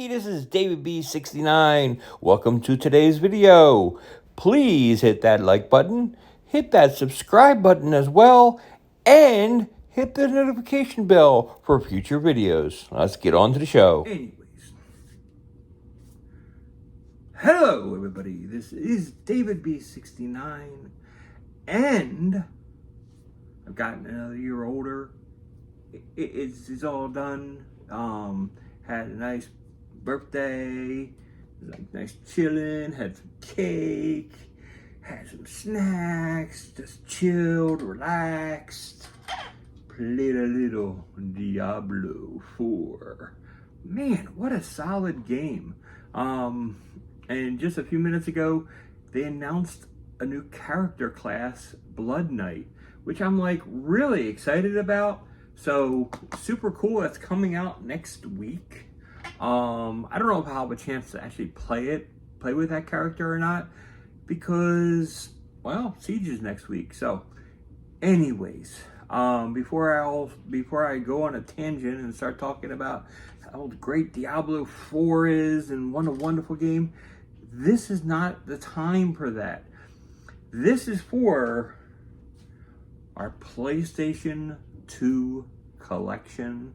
Hey, this is David B69. Welcome to today's video. Please hit that like button, hit that subscribe button as well, and hit the notification bell for future videos. Let's get on to the show. Anyways, hello everybody. This is David B69, and I've gotten another year older. It's all done. Had a nice birthday, like nice chilling, had some cake, had some snacks, just chilled, relaxed, played a little Diablo 4. Man, what a solid game. And just a few minutes ago, they announced a new character class, Blood Knight, which I'm like really excited about. So super cool. That's coming out next week. I don't know if I'll have a chance to actually play with that character or not, because, well, Siege is next week. So anyways, before I go on a tangent and start talking about how great Diablo 4 is and what a wonderful game, this is not the time for that. This is for our PlayStation 2 collection,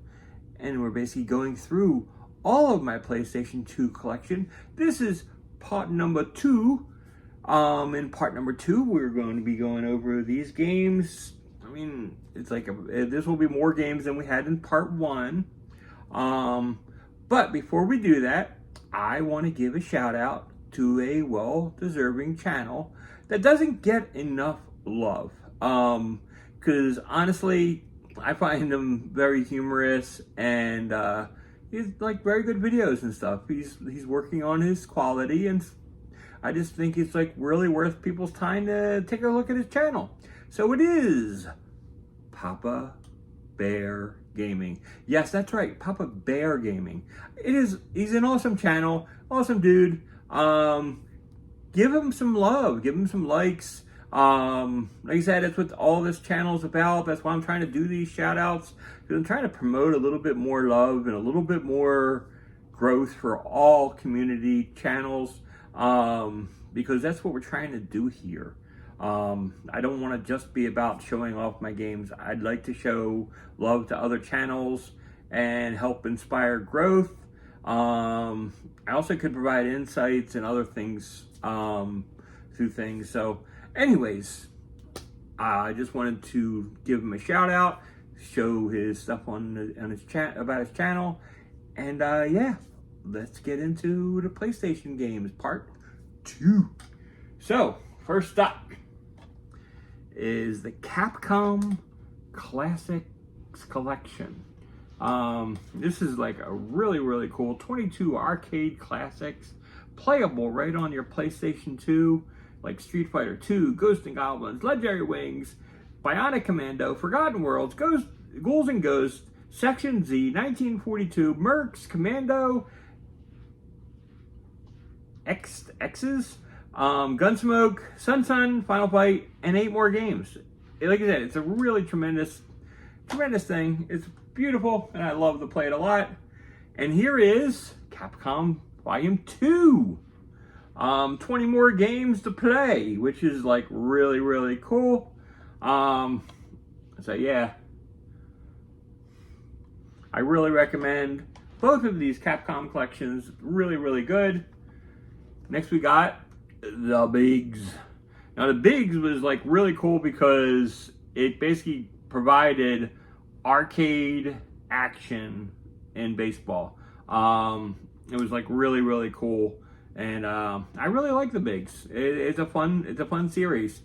and we're basically going through all of my PlayStation 2 collection. This is part number 2. In part number 2, we're going to be going over these games. I mean, it's like this will be more games than we had in part 1. But before we do that, I want to give a shout out to a well-deserving channel that doesn't get enough love. Because honestly, I find him very humorous, and he's like very good videos and stuff. He's working on his quality, and I just think it's like really worth people's time to take a look at his channel. So it is Papa Bear Gaming. Yes, that's right, Papa Bear Gaming. He's an awesome channel, awesome dude. Give him some love, give him some likes. Like I said, that's what all this channel is about. That's why I'm trying to do these shout outs, because I'm trying to promote a little bit more love and a little bit more growth for all community channels, because that's what we're trying to do here. I don't want to just be about showing off my games. I'd like to show love to other channels and help inspire growth. I also could provide insights and other things through things. So anyways, I just wanted to give him a shout out, show his stuff on his chat about his channel, and yeah, let's get into the PlayStation games part 2. So first up is the Capcom Classics Collection. This is like a really cool 22 arcade classics, playable right on your PlayStation 2. Like Street Fighter 2, Ghosts and Goblins, Legendary Wings, Bionic Commando, Forgotten Worlds, Ghouls and Ghosts, Section Z, 1942, Mercs, Commando, X's, Gunsmoke, Sun, Final Fight, and 8 more games. Like I said, it's a really tremendous thing. It's beautiful, and I love to play it a lot. And here is Capcom Volume 2. 20 more games to play, which is like really cool. So yeah, I really recommend both of these Capcom collections. Really good. Next we got the Bigs. Now the Bigs was like really cool because it basically provided arcade action in baseball. It was like really cool. And I really like the Bigs. It's a fun series.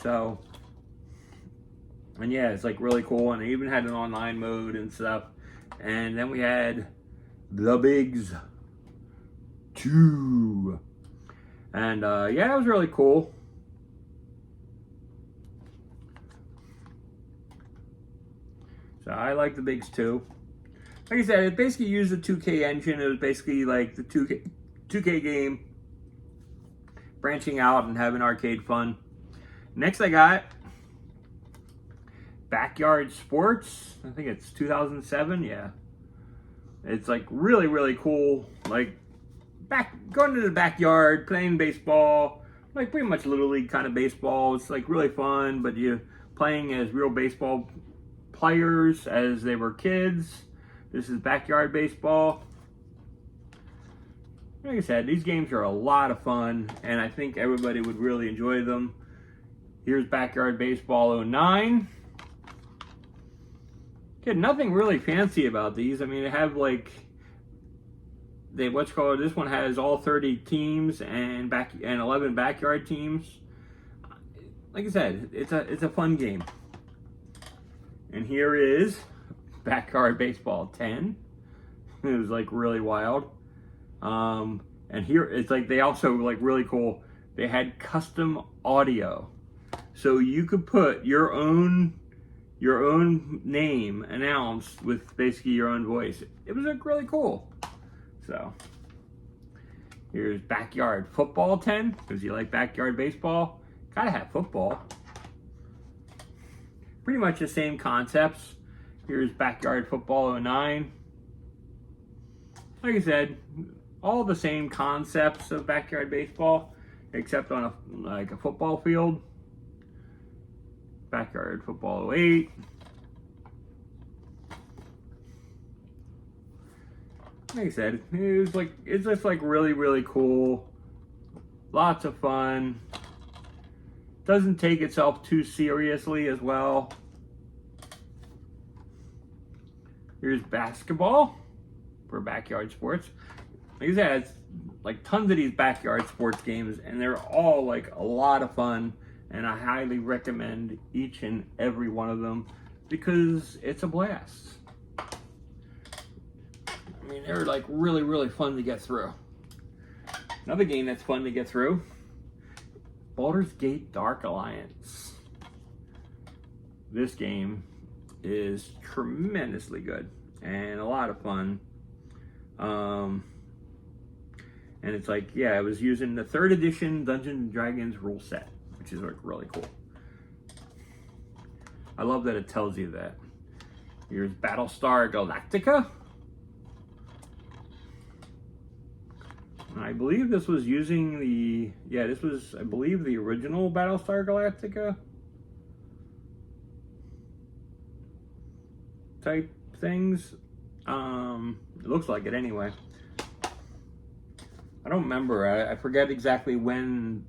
So, and yeah, it's like really cool. And they even had an online mode and stuff. And then we had the Bigs 2. And yeah, it was really cool. So I like the Bigs 2. Like I said, it basically used the 2K engine. It was basically like the 2K game, branching out and having arcade fun. Next I got Backyard Sports. I think it's 2007, yeah. It's like really, really cool. Like going to the backyard, playing baseball, like pretty much Little League kind of baseball. It's like really fun, but you playing as real baseball players as they were kids. This is backyard baseball. Like I said, these games are a lot of fun, and I think everybody would really enjoy them. Here's Backyard Baseball 09. Okay, nothing really fancy about these. I mean, they have like this one has all 30 teams and 11 backyard teams. Like I said, it's a fun game. And here is Backyard Baseball 10. It was like really wild. And here it's like they also like really cool. They had custom audio, so you could put your own name announced with basically your own voice. It was like really cool. So here's Backyard Football 10, because you like backyard baseball. Gotta have football. Pretty much the same concepts. Here's Backyard Football 09. Like I said, all the same concepts of backyard baseball, except on a football field. Backyard Football 08. Like I said, it's just like really, really cool. Lots of fun. Doesn't take itself too seriously as well. Here's basketball for backyard sports. Like I said, it's like tons of these backyard sports games, and they're all like a lot of fun, and I highly recommend each and every one of them because it's a blast. I mean, they're like really, really fun to get through. Another game that's fun to get through, Baldur's Gate Dark Alliance. This game is tremendously good and a lot of fun. And it's like, yeah, I was using the 3rd edition Dungeons and Dragons rule set, which is like really cool. I love that it tells you that. Here's Battlestar Galactica. I believe this was using I believe the original Battlestar Galactica type things. It looks like it anyway. I don't remember. I forget exactly when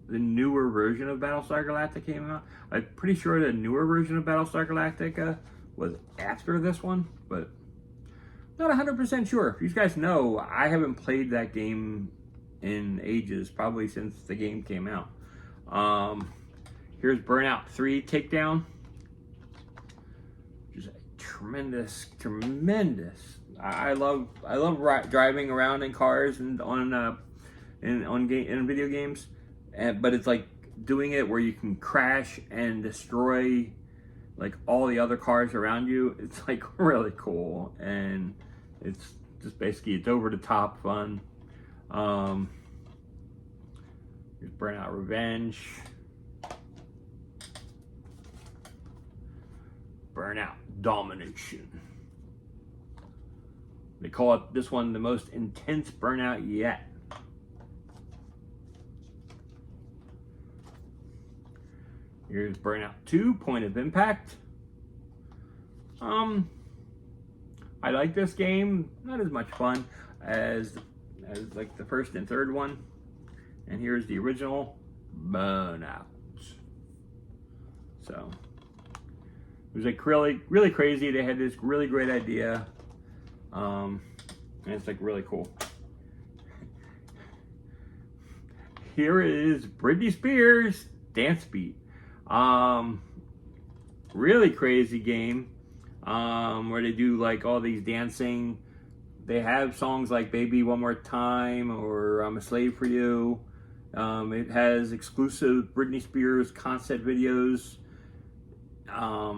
the newer version of Battlestar Galactica came out. I'm pretty sure the newer version of Battlestar Galactica was after this one, but not 100% sure. If you guys know, I haven't played that game in ages, probably since the game came out. Here's Burnout 3 Takedown. Just a tremendous. I love driving around in cars and in video games, but it's like doing it where you can crash and destroy like all the other cars around you. It's like really cool, and it's just basically it's over the top fun. Here's Burnout Revenge. Burnout Domination. They call it this one the most intense burnout yet. Here's Burnout 2 Point of Impact. I like this game. Not as much fun as like the first and third one. And here's the original Burnout. So it was like really, really crazy. They had this really great idea. And it's like really cool. Here is Britney Spears Dance Beat. Really crazy game. Where they do like all these dancing. They have songs like Baby One More Time or I'm a Slave for You. It has exclusive Britney Spears concert videos. I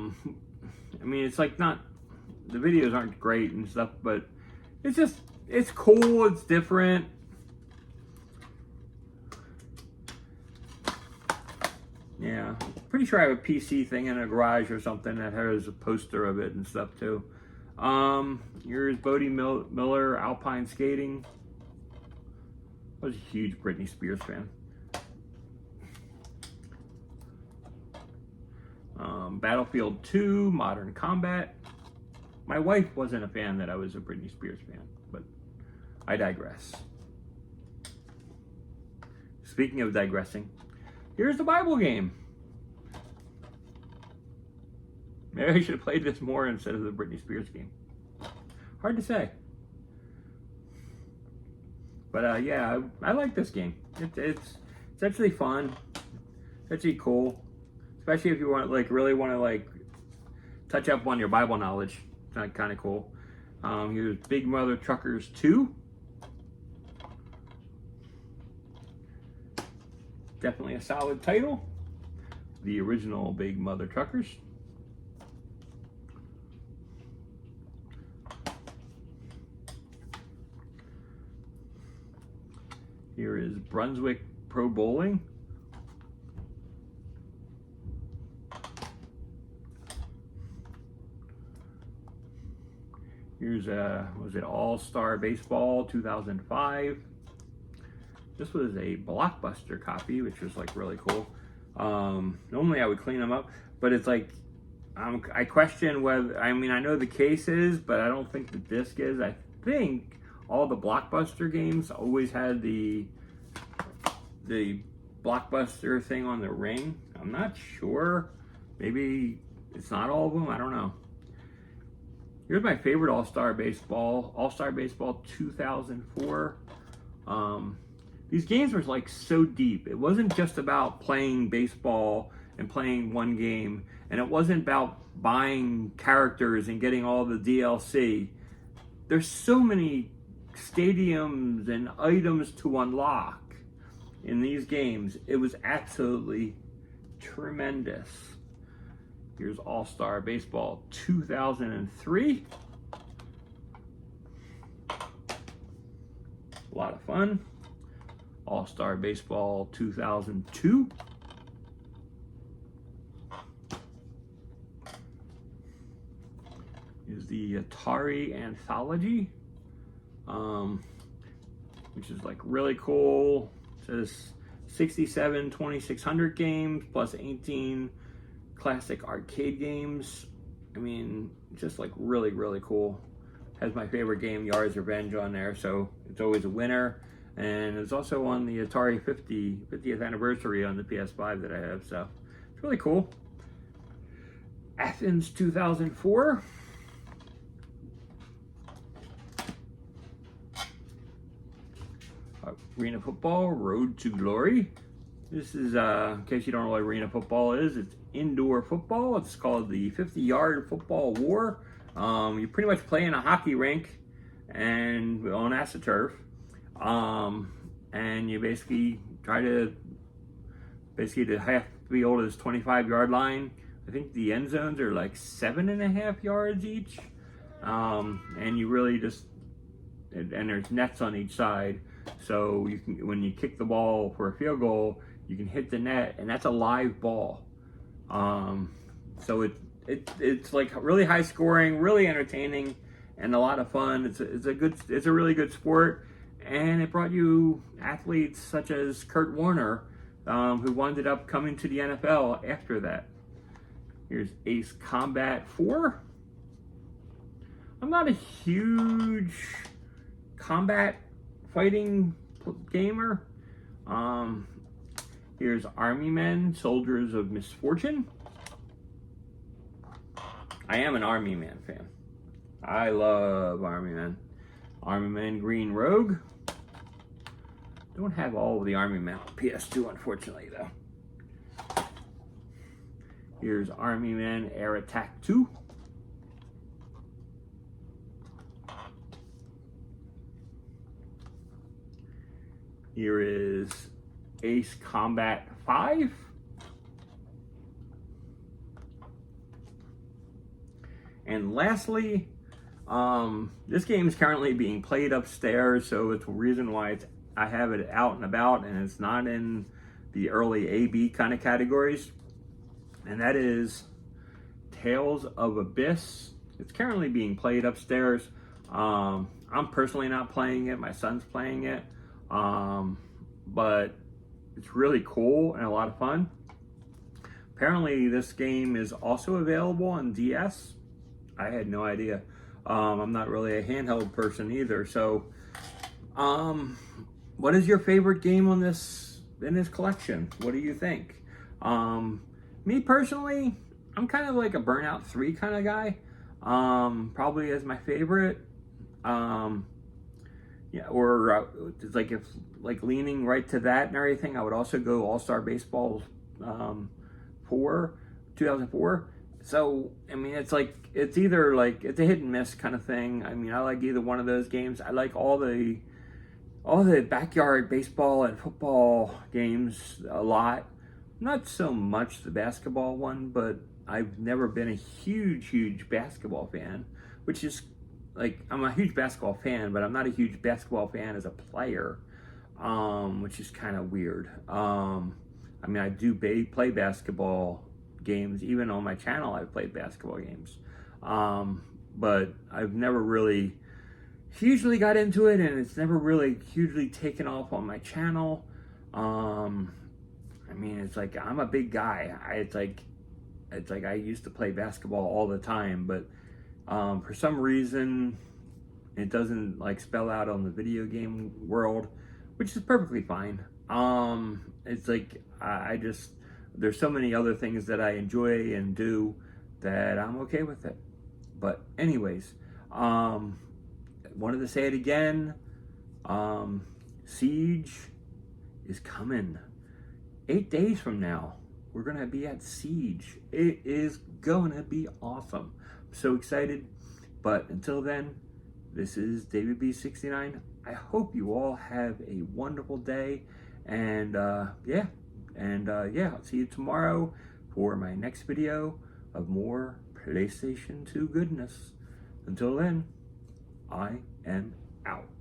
mean, it's like not, the videos aren't great and stuff, but it's cool, it's different. Yeah, pretty sure I have a PC thing in a garage or something that has a poster of it and stuff too. Here's Bodie Miller, Alpine Skating. I was a huge Britney Spears fan. Battlefield 2, Modern Combat. My wife wasn't a fan that I was a Britney Spears fan, but I digress. Speaking of digressing, here's the Bible game. Maybe I should have played this more instead of the Britney Spears game. Hard to say. But yeah, I like this game. It's actually fun. It's actually cool. Especially if you want really want to touch up on your Bible knowledge. It's kind of cool. Here's Big Mother Truckers 2. Definitely a solid title. The original Big Mother Truckers. Here is Brunswick Pro Bowling. Here's was it All-Star Baseball 2005. This was a Blockbuster copy, which was really cool. Normally I would clean them up, but it's I question whether, I know the case is, but I don't think the disc is. I think all the Blockbuster games always had the Blockbuster thing on the ring. I'm not sure. Maybe it's not all of them. I don't know. Here's my favorite All-Star Baseball 2004. These games were so deep. It wasn't just about playing baseball and playing one game, and it wasn't about buying characters and getting all the DLC. There's so many stadiums and items to unlock in these games. It was absolutely tremendous. Here's All-Star Baseball 2003. A lot of fun. All-Star Baseball 2002. Is the Atari Anthology, which is really cool. It says 67 2600 games plus 18 classic arcade games. Just really cool. Has my favorite game, Yard's Revenge, on there, so it's always a winner. And it's also on the Atari 50th anniversary on the PS5 that I have, so it's really cool. Athens 2004. Arena Football, Road to Glory. This is, in case you don't know what arena football is, it's indoor football. It's called the 50-yard football war. You pretty much play in a hockey rink and on AstroTurf. And you basically try to have to be over this 25-yard line. I think the end zones are 7.5 yards each. And you really just, and there's nets on each side. So you can, when you kick the ball for a field goal, you can hit the net, and that's a live ball. So it's really high scoring, really entertaining, and a lot of fun. It's a really good sport, and it brought you athletes such as Kurt Warner, who ended up coming to the NFL after that. Here's Ace Combat 4. I'm not a huge combat fighting gamer. Here's Army Men, Soldiers of Misfortune. I am an Army Man fan. I love Army Men. Army Men Green Rogue. Don't have all of the Army Men on PS2, unfortunately, though. Here's Army Men Air Attack 2. Here is Ace Combat 5. And lastly, this game is currently being played upstairs, so it's the reason why I have it out and about, and it's not in the early A-B kind of categories. And that is Tales of Abyss. It's currently being played upstairs. I'm personally not playing it. My son's playing it. But it's really cool and a lot of fun. Apparently, this game is also available on DS. I had no idea. I'm not really a handheld person either. So, what is your favorite game on in this collection? What do you think? Me personally, I'm kind of like a Burnout 3 kind of guy. Probably as my favorite. Yeah, or like if like leaning right to that and everything, I would also go All-Star Baseball 2004. So I mean, it's like it's either like it's a hit and miss kind of thing. I mean, I like either one of those games. I like all the backyard baseball and football games a lot. Not so much the basketball one, but I've never been a huge basketball fan, which is like I'm a huge basketball fan, but I'm not a huge basketball fan as a player, which is kind of weird. I mean, I do play basketball games. Even on my channel, I've played basketball games, but I've never really hugely got into it, and it's never really hugely taken off on my channel. I mean, it's like I'm a big guy. It's like I used to play basketball all the time, but for some reason it doesn't like spell out on the video game world, which is perfectly fine. It's like I just there's so many other things that I enjoy and do that I'm okay with it. But anyways, wanted to say it again. Siege is coming. 8 days from now, we're gonna be at Siege. It is gonna be awesome. I'm so excited. But until then, this is David B69. I hope you all have a wonderful day. And yeah, I'll see you tomorrow for my next video of more PlayStation 2 goodness. Until then, I am out.